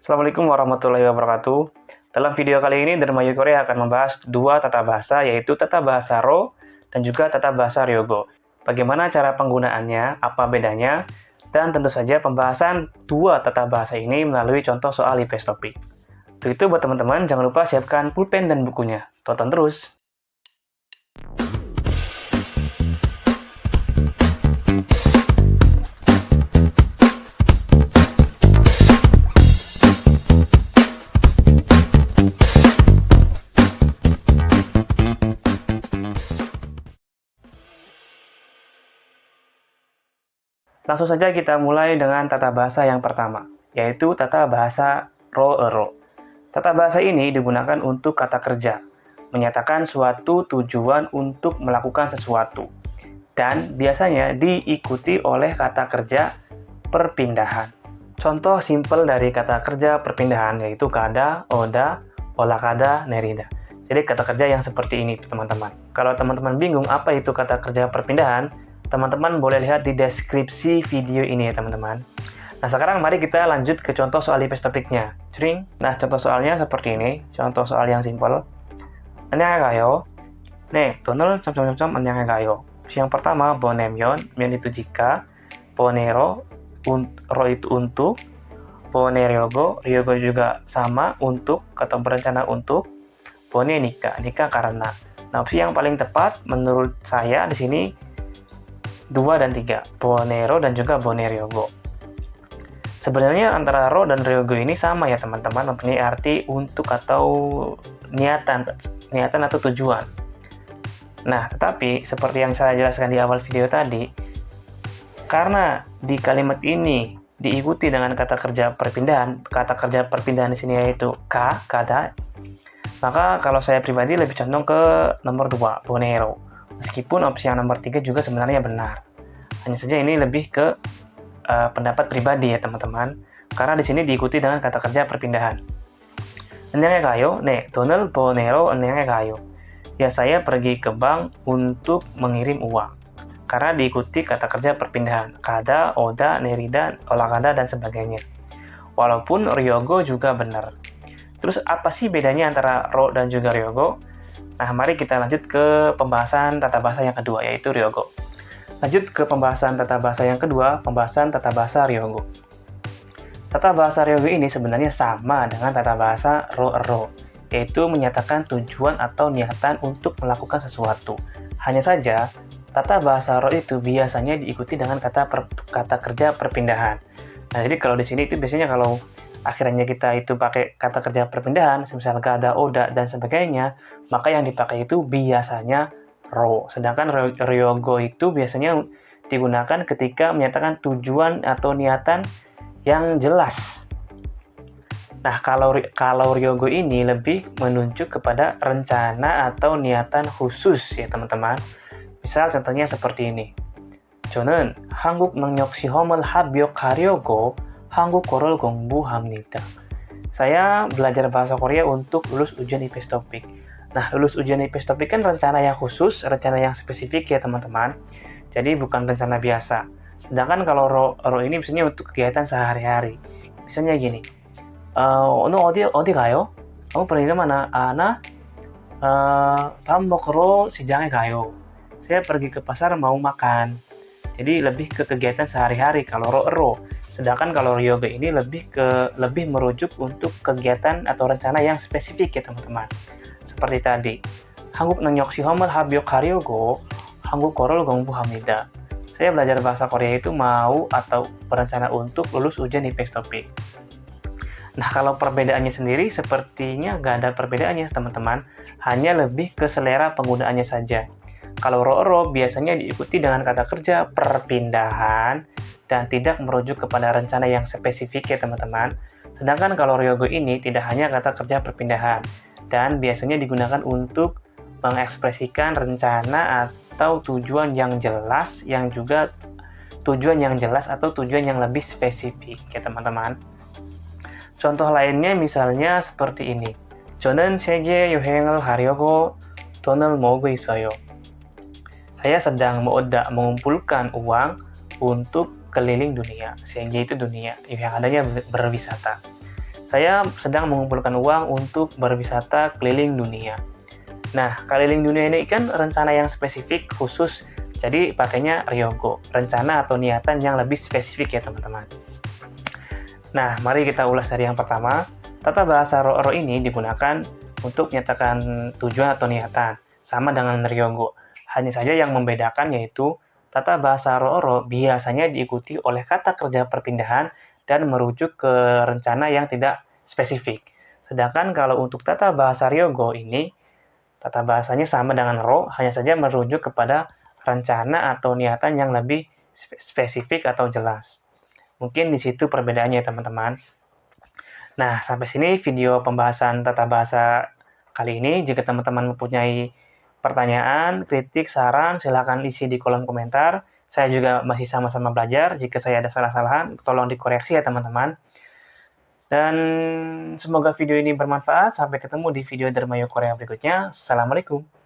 Assalamualaikum warahmatullahi wabarakatuh. Dalam video kali ini, Dermayu Korea akan membahas dua tata bahasa, yaitu tata bahasa Ro dan juga tata bahasa Ryogo. Bagaimana cara penggunaannya, apa bedanya, dan tentu saja pembahasan dua tata bahasa ini melalui contoh soal IPS topik. Untuk itu, buat teman-teman, jangan lupa siapkan pulpen dan bukunya. Tonton terus! Langsung saja kita mulai dengan tata bahasa yang pertama, yaitu tata bahasa ro-ero. Tata bahasa ini digunakan untuk kata kerja, menyatakan suatu tujuan untuk melakukan sesuatu, dan biasanya diikuti oleh kata kerja perpindahan. Contoh simpel dari kata kerja perpindahan yaitu kada, oda, olakada, nerida. Jadi kata kerja yang seperti ini, teman-teman. Kalau teman-teman bingung apa itu kata kerja perpindahan, teman-teman boleh lihat di deskripsi video ini ya, teman-teman. Nah, sekarang mari kita lanjut ke contoh soal IPS topiknya. Cering. Nah, contoh soalnya seperti ini. Contoh soal yang simpel. 안녕하세요. 네, 돈을 점점점점 안녕하세요. Yang pertama, 보내면, 면 itu jika, 보내러, ro itu untuk, 보내려고, ryogo juga sama, untuk, atau berencana untuk, 보내니까, nikah karena. Nah, opsi yang paling tepat menurut saya di sini 2 dan 3, Bonero dan juga Boneryogo. Sebenarnya antara ro dan ryogo ini sama ya teman-teman, mempunyai arti untuk atau niatan atau tujuan. Nah, tetapi seperti yang saya jelaskan di awal video tadi, karena di kalimat ini diikuti dengan kata kerja perpindahan di sini yaitu kada, maka kalau saya pribadi lebih condong ke nomor 2, Bonero. Meskipun opsi yang nomor 3 juga sebenarnya benar. Hanya saja ini lebih ke pendapat pribadi ya teman-teman. Karena di sini diikuti dengan kata kerja perpindahan. 안녕히 가요. 네, 돈을 보내러 안녕히 가요. Ya, saya pergi ke bank untuk mengirim uang. Karena diikuti kata kerja perpindahan. Kada, oda, nerida, olakada, dan sebagainya. Walaupun ryogo juga benar. Terus apa sih bedanya antara ro dan juga ryogo? Nah, mari kita lanjut ke pembahasan tata bahasa yang kedua, yaitu ryogo. Lanjut ke pembahasan tata bahasa yang kedua, pembahasan tata bahasa ryogo. Tata bahasa ryogo ini sebenarnya sama dengan tata bahasa ro-ero, yaitu menyatakan tujuan atau niatan untuk melakukan sesuatu. Hanya saja, tata bahasa ro itu biasanya diikuti dengan kata kerja perpindahan. Nah, jadi kalau di sini itu biasanya kalau akhirnya kita itu pakai kata kerja perpindahan, semisal kada, oda, dan sebagainya, maka yang dipakai itu biasanya ro. Sedangkan ryogo itu biasanya digunakan ketika menyatakan tujuan atau niatan yang jelas. Nah, kalau ryogo ini lebih menunjuk kepada rencana atau niatan khusus ya teman-teman. Misal contohnya seperti ini. 저는 한국 능력 시험을 합격하려고 한국어를 공부합니다. Saya belajar bahasa Korea untuk lulus ujian IPS topik. Nah, lulus ujian IPS topik kan rencana yang khusus, rencana yang spesifik ya teman-teman. Jadi bukan rencana biasa. Sedangkan kalau ro ini misalnya untuk kegiatan sehari-hari. Misalnya gini, 오늘 어디 가요? Kamu pergi ke mana? Ana 밥 먹으러 시장에 가요. Saya pergi ke pasar mau makan. Jadi lebih ke kegiatan sehari-hari kalau ro. Sedangkan kalau ryogo ini lebih merujuk untuk kegiatan atau rencana yang spesifik ya teman-teman. Seperti tadi, 한국 능력 시험을 합격하려고 한국어를 공부합니다. Saya belajar bahasa Korea itu mau atau berencana untuk lulus ujian IPS topik. Nah, kalau perbedaannya sendiri sepertinya nggak ada perbedaannya teman-teman, hanya lebih ke selera penggunaannya saja. Kalau ro biasanya diikuti dengan kata kerja perpindahan dan tidak merujuk kepada rencana yang spesifik ya teman-teman. Sedangkan kalau ryogo ini tidak hanya kata kerja perpindahan dan biasanya digunakan untuk mengekspresikan rencana atau tujuan yang jelas atau tujuan yang lebih spesifik ya teman-teman. Contoh lainnya misalnya seperti ini. 저는 세계 여행을 하려고 돈을 모으고 있어요. Saya sedang mengumpulkan uang untuk keliling dunia. Sehingga itu dunia, yang adanya berwisata. Saya sedang mengumpulkan uang untuk berwisata keliling dunia. Nah, keliling dunia ini kan rencana yang spesifik khusus, jadi pakainya Ryogo, rencana atau niatan yang lebih spesifik ya teman-teman. Nah, mari kita ulas dari yang pertama. Tata bahasa Ro-ro ini digunakan untuk menyatakan tujuan atau niatan, sama dengan Ryogo. Hanya saja yang membedakan yaitu tata bahasa Ro-ro biasanya diikuti oleh kata kerja perpindahan dan merujuk ke rencana yang tidak spesifik. Sedangkan kalau untuk tata bahasa Ryogo ini, tata bahasanya sama dengan Ro, hanya saja merujuk kepada rencana atau niatan yang lebih spesifik atau jelas. Mungkin di situ perbedaannya teman-teman. Nah, sampai sini video pembahasan tata bahasa kali ini. Jika teman-teman mempunyai pertanyaan, kritik, saran, silakan isi di kolom komentar. Saya juga masih sama-sama belajar. Jika saya ada salah-salahan, tolong dikoreksi ya teman-teman. Dan semoga video ini bermanfaat. Sampai ketemu di video Dermayo Korea berikutnya. Assalamualaikum.